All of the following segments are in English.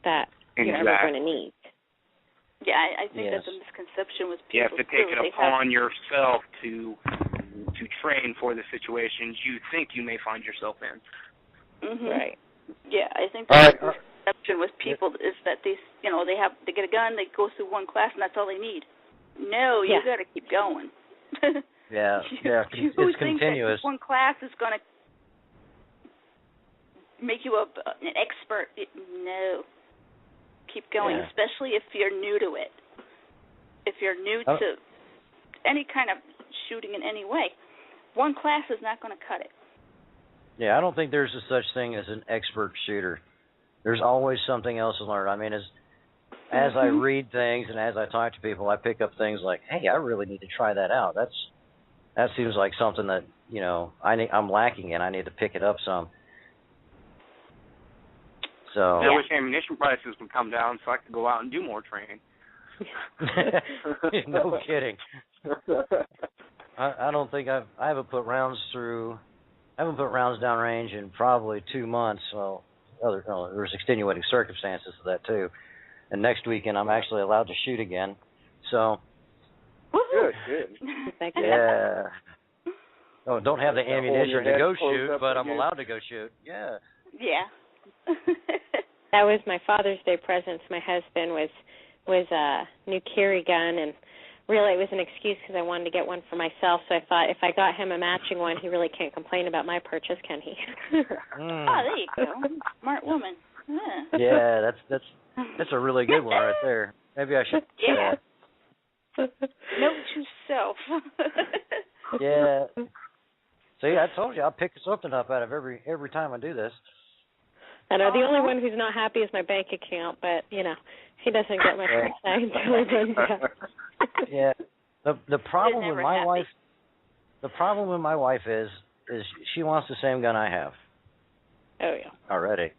that you're ever going to need. Yeah, I think that's a misconception with people. You have to take it upon yourself to train for the situations you think you may find yourself in. Mm-hmm. Right. Yeah, I think that's a misconception with people is that they get a gun, they go through one class, and that's all they need. No, you got to keep going. It's continuous. That one class is going to make you an expert. No. Keep going, especially if you're new to it. If you're new to any kind of shooting in any way, one class is not going to cut it. Yeah, I don't think there's a such thing as an expert shooter. There's always something else to learn. I mean, as I read things and as I talk to people, I pick up things like, hey, I really need to try that out. That seems like something that, I'm lacking in. I need to pick it up some. So I wish ammunition prices would come down so I could go out and do more training. No kidding. I don't think I haven't put rounds downrange in probably 2 months. Well, there's extenuating circumstances to that too. And next weekend I'm actually allowed to shoot again. So good. Yeah. Oh, don't have the ammunition to go shoot, but I'm allowed to go shoot. Yeah. Yeah. That was my Father's Day present to my husband was a new carry gun, and really it was an excuse because I wanted to get one for myself. So I thought if I got him a matching one, he really can't complain about my purchase, can he? Oh, there you go, smart woman. Yeah, that's a really good one right there. Maybe I should. Yeah. Note to self. Yeah. See, I told you I'll pick something up out of every time I do this. I know the only one who's not happy is my bank account, but he doesn't get my price tag until it runs out. Yeah. The problem with my wife, is she wants the same gun I have. Oh yeah. Already.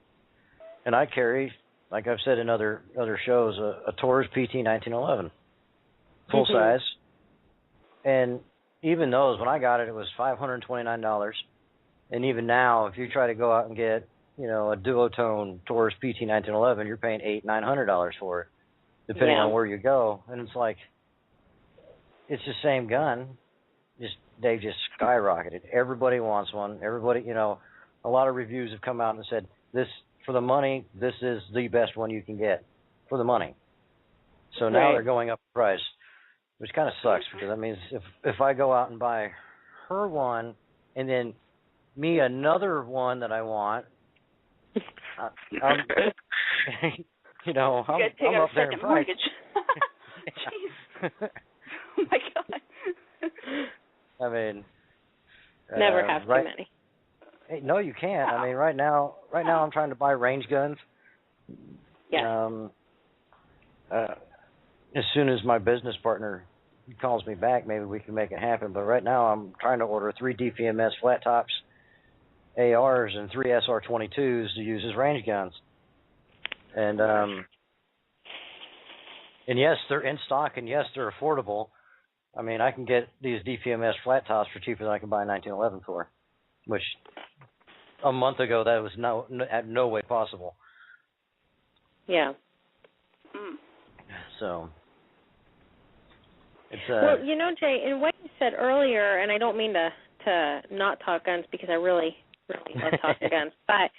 And I carry, like I've said in other shows, a Taurus PT 1911, full size. And even those, when I got it was $529. And even now, if you try to go out and get a duotone Taurus PT 1911, you're paying $800-900 for it, depending on where you go. And it's like, it's the same gun, they just skyrocketed. Everybody wants one. Everybody, a lot of reviews have come out and said, this, for the money, this is the best one you can get for the money. So now they're going up the price, which kind of sucks because that means if I go out and buy her one and then me another one that I want, I'm up there in price. Jeez. Oh my God. I mean, never have too many. Hey, no, you can't. I mean, right now I'm trying to buy range guns. Yeah. As soon as my business partner calls me back, maybe we can make it happen. But right now I'm trying to order 3 DPMS flat tops, ARs, and 3 SR-22s to use as range guns. And yes, they're in stock, and yes, they're affordable. I mean, I can get these DPMS flat tops for cheaper than I can buy a 1911 for, which a month ago that was no way possible. Yeah. So it's well, Jay, in what you said earlier, and I don't mean to not talk guns because I really love talking guns, but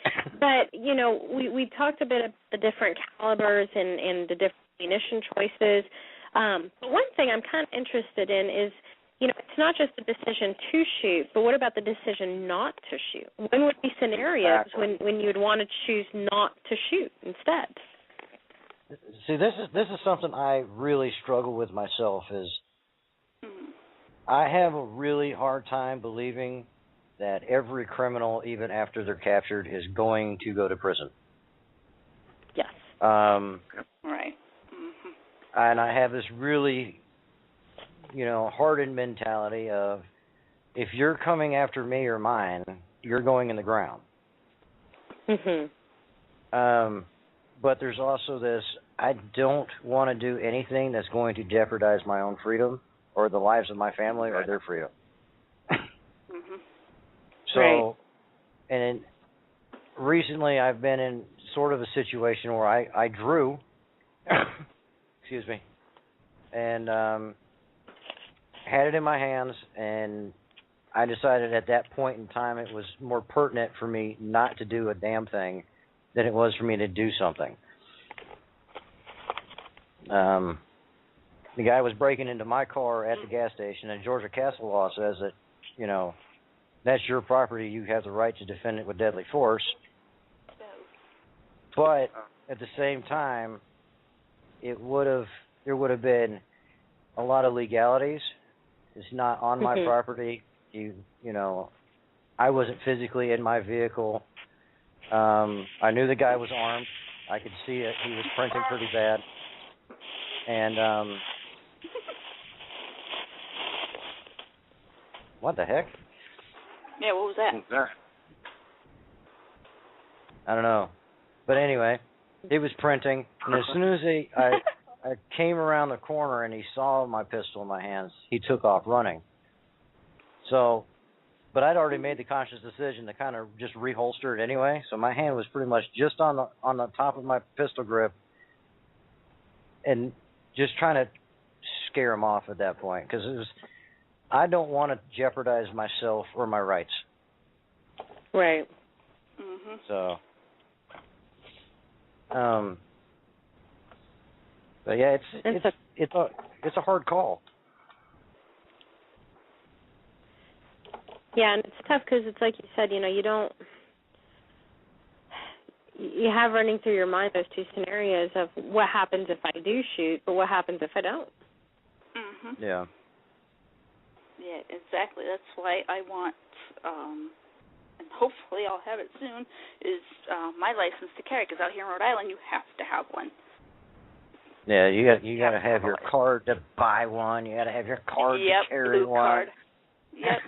we talked a bit of the different calibers and the different ammunition choices. But one thing I'm kind of interested in is, it's not just the decision to shoot, but what about the decision not to shoot? When would be scenarios when you'd want to choose not to shoot instead? See, this is something I really struggle with myself. Is I have a really hard time believing that every criminal, even after they're captured, is going to go to prison. Yes. Right. And I have this really, hardened mentality of, if you're coming after me or mine, you're going in the ground. But there's also this, I don't want to do anything that's going to jeopardize my own freedom or the lives of my family or their freedom. So, and recently I've been in sort of a situation where I drew, excuse me, and had it in my hands, and I decided at that point in time it was more pertinent for me not to do a damn thing than it was for me to do something. The guy was breaking into my car at the gas station, and Georgia Castle law says that, you know, that's your property. You have the right to defend it with deadly force. But at the same time, there would have been a lot of legalities. It's not on my property. You know, I wasn't physically in my vehicle. I knew the guy was armed. I could see it. He was printing pretty bad. And what the heck? Yeah, what was that? What was I don't know. But anyway, he was printing, and as soon as I came around the corner and he saw my pistol in my hands, he took off running. So, but I'd already made the conscious decision to kind of just reholster it anyway, so my hand was pretty much just on the top of my pistol grip, and just trying to scare him off at that point, because I don't want to jeopardize myself or my rights. Right. Mhm. So, but yeah, it's a hard call. Yeah, and it's tough because it's like you said, you know, you have running through your mind those two scenarios of what happens if I do shoot, but what happens if I don't? Mhm. Yeah. Yeah, exactly. That's why I want, and hopefully I'll have it soon, is my license to carry, because out here in Rhode Island you have to have one. Yeah, you got to have your card to buy one. You got to have your card to carry blue one. Card. Yep.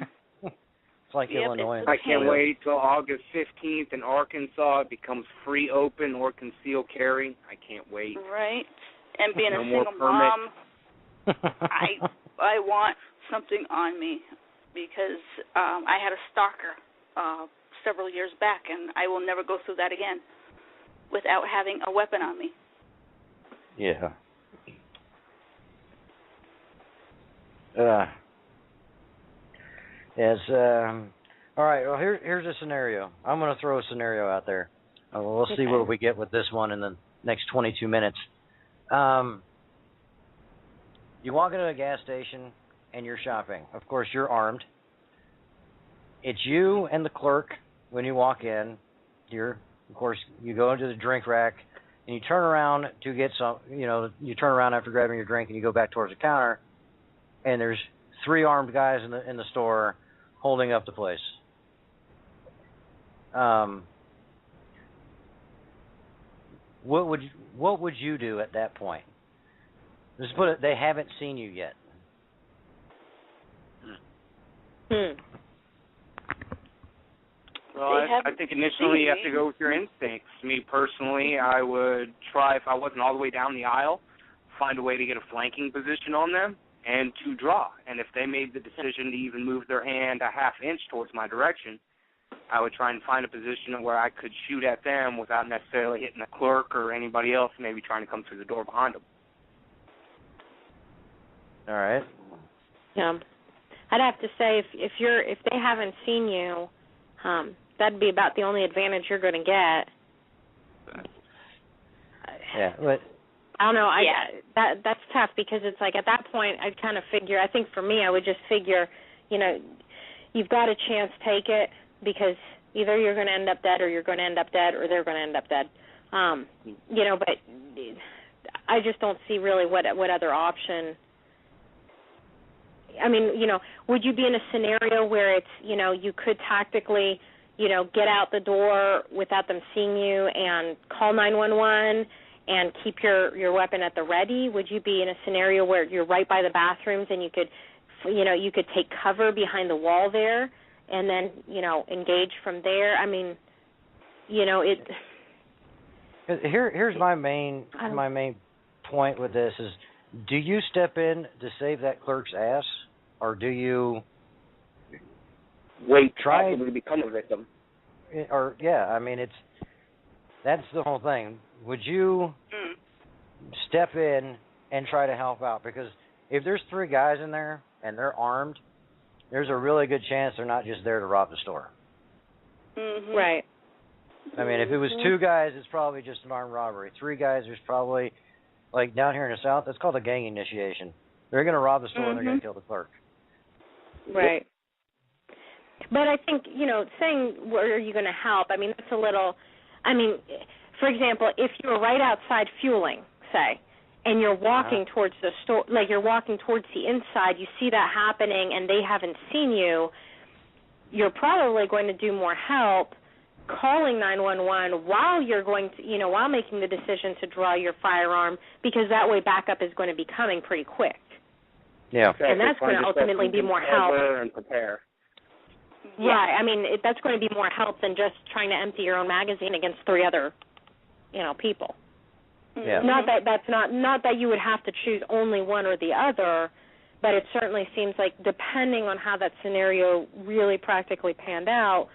It's like Illinois. I can't wait till August 15th in Arkansas. It becomes free open or concealed carry. I can't wait. Right. And being No a more single permit. mom, I want something on me, because I had a stalker several years back, and I will never go through that again without having a weapon on me. Yeah. Yes. All right. Well, here's a scenario. I'm going to throw a scenario out there. We'll see where we get with this one in the next 22 minutes. You walk into a gas station and you're shopping. Of course, you're armed. It's you and the clerk when you walk in. Of course, you go into the drink rack and you turn around to get some. You turn around after grabbing your drink and you go back towards the counter, and there's 3 armed guys in the store holding up the place. What would you do at that point? Just put it. They haven't seen you yet. Well, I think initially you have to go with your instincts. Me personally, I would try, if I wasn't all the way down the aisle, find a way to get a flanking position on them and to draw. And if they made the decision to even move their hand a half inch towards my direction, I would try and find a position where I could shoot at them without necessarily hitting the clerk or anybody else maybe trying to come through the door behind them. All right. Yeah. I'd have to say if they haven't seen you, that'd be about the only advantage you're going to get. Yeah, but I don't know. That's tough, because it's like at that point I'd kind of figure. I think for me, I would just figure, you've got a chance, take it, because either you're going to end up dead, or you're going to end up dead, or they're going to end up dead. But I just don't see really what other option. I mean, would you be in a scenario where it's, you could tactically, get out the door without them seeing you and call 911 and keep your weapon at the ready? Would you be in a scenario where you're right by the bathrooms and you could take cover behind the wall there and then, engage from there? I mean, it. Here's my main point with this is, do you step in to save that clerk's ass, or do you wait, try to become a victim? Or I mean, that's the whole thing. Would you step in and try to help out? Because if there's 3 guys in there and they're armed, there's a really good chance they're not just there to rob the store. Mhm. Right. I mean, if it was 2 guys, it's probably just an armed robbery. 3 guys, there's probably, like down here in the South, that's called a gang initiation. They're going to rob the store and they're going to kill the clerk. Right. But I think, saying where are you going to help, I mean, that's a little, for example, if you're right outside fueling, say, and you're walking towards the store, like you're walking towards the inside, you see that happening and they haven't seen you, you're probably going to do more help calling 911 while you're going to, while making the decision to draw your firearm, because that way backup is going to be coming pretty quick. Yeah. And that's going to ultimately be more help. And prepare. Right. I mean, that's going to be more help than just trying to empty your own magazine against 3 other, people. Yeah. Not that you would have to choose only one or the other, but it certainly seems like depending on how that scenario really practically panned out,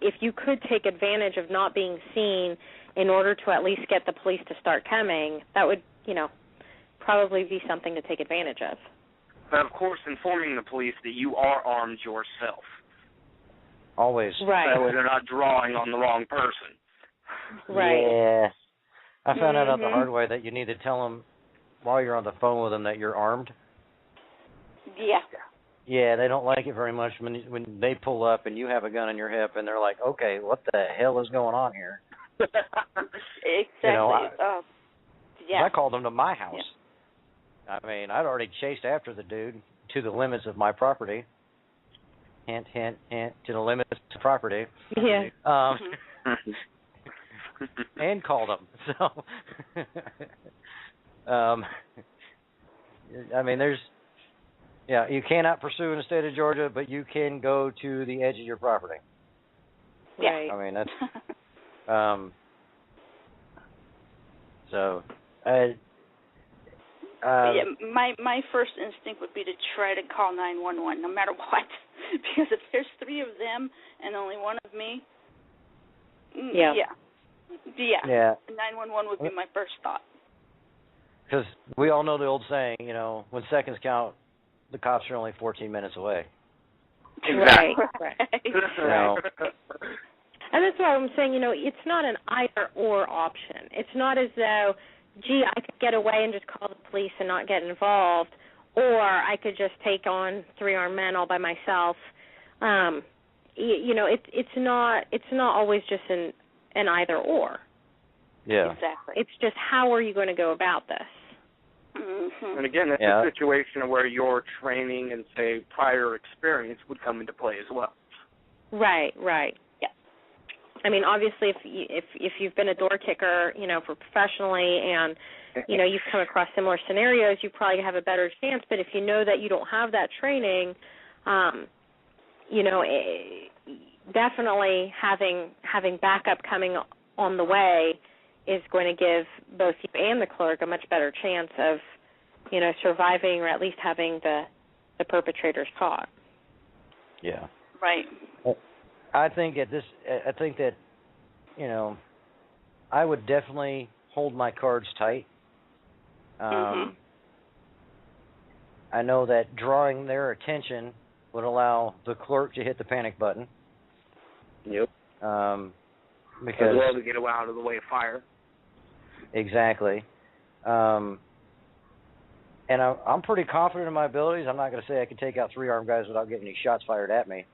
if you could take advantage of not being seen in order to at least get the police to start coming, that would, probably be something to take advantage of. But, of course, informing the police that you are armed yourself. Always. Right. That way they're not drawing on the wrong person. Right. Yeah. I found out the hard way that you need to tell them while you're on the phone with them that you're armed. Yeah. Yeah, they don't like it very much when they pull up and you have a gun in your hip and they're like, okay, what the hell is going on here? Exactly. I called them to my house. I mean, I'd already chased after the dude to the limits of my property. Hint, hint, hint, to the limits of property. Yeah. And called him. So, I mean, you cannot pursue in the state of Georgia, but you can go to the edge of your property. Right. I mean, that's, my first instinct would be to try to call 911 no matter what, because if there's 3 of them and only 1 of me, 911 would be my first thought. Because we all know the old saying, when seconds count, the cops are only 14 minutes away. Exactly. Right. And that's why I'm saying, it's not an either-or option. It's not as though, gee, I could get away and just call the police and not get involved, or I could just take on 3 armed men all by myself. It's not always just an either-or. Yeah. Exactly. It's just how are you going to go about this? Mm-hmm. And again, that's a situation where your training and, say, prior experience would come into play as well. Right. Yeah. I mean, obviously, if you've been a door kicker, for professionally, and you've come across similar scenarios, you probably have a better chance. But if you know that you don't have that training, definitely having backup coming on the way is going to give both you and the clerk a much better chance of, surviving or at least having the perpetrators caught. Yeah. Right. I think that, I would definitely hold my cards tight. I know that drawing their attention would allow the clerk to hit the panic button. Yep. Because as well to get out of the way of fire. Exactly. And I'm pretty confident in my abilities. I'm not going to say I can take out 3 armed guys without getting any shots fired at me.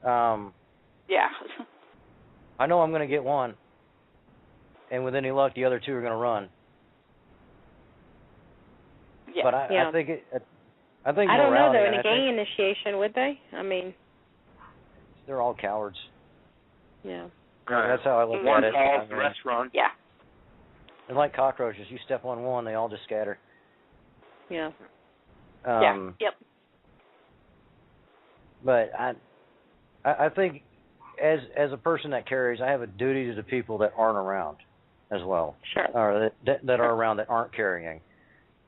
Yeah. I know I'm going to get one. And with any luck, the other 2 are going to run. Yeah. But I think I don't know, though. In a gang initiation, would they? I mean, they're all cowards. Yeah. That's how I look one at it. falls, the rest run. Yeah. They're like cockroaches. You step on one, they all just scatter. Yeah. Yep. But I think as a person that carries, I have a duty to the people that aren't around as well. Sure. Or that are around that aren't carrying.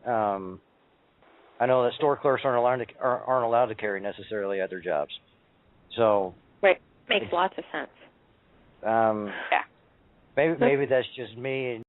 I know that store clerks aren't allowed to carry necessarily at their jobs. So right, makes lots of sense. Maybe that's just me and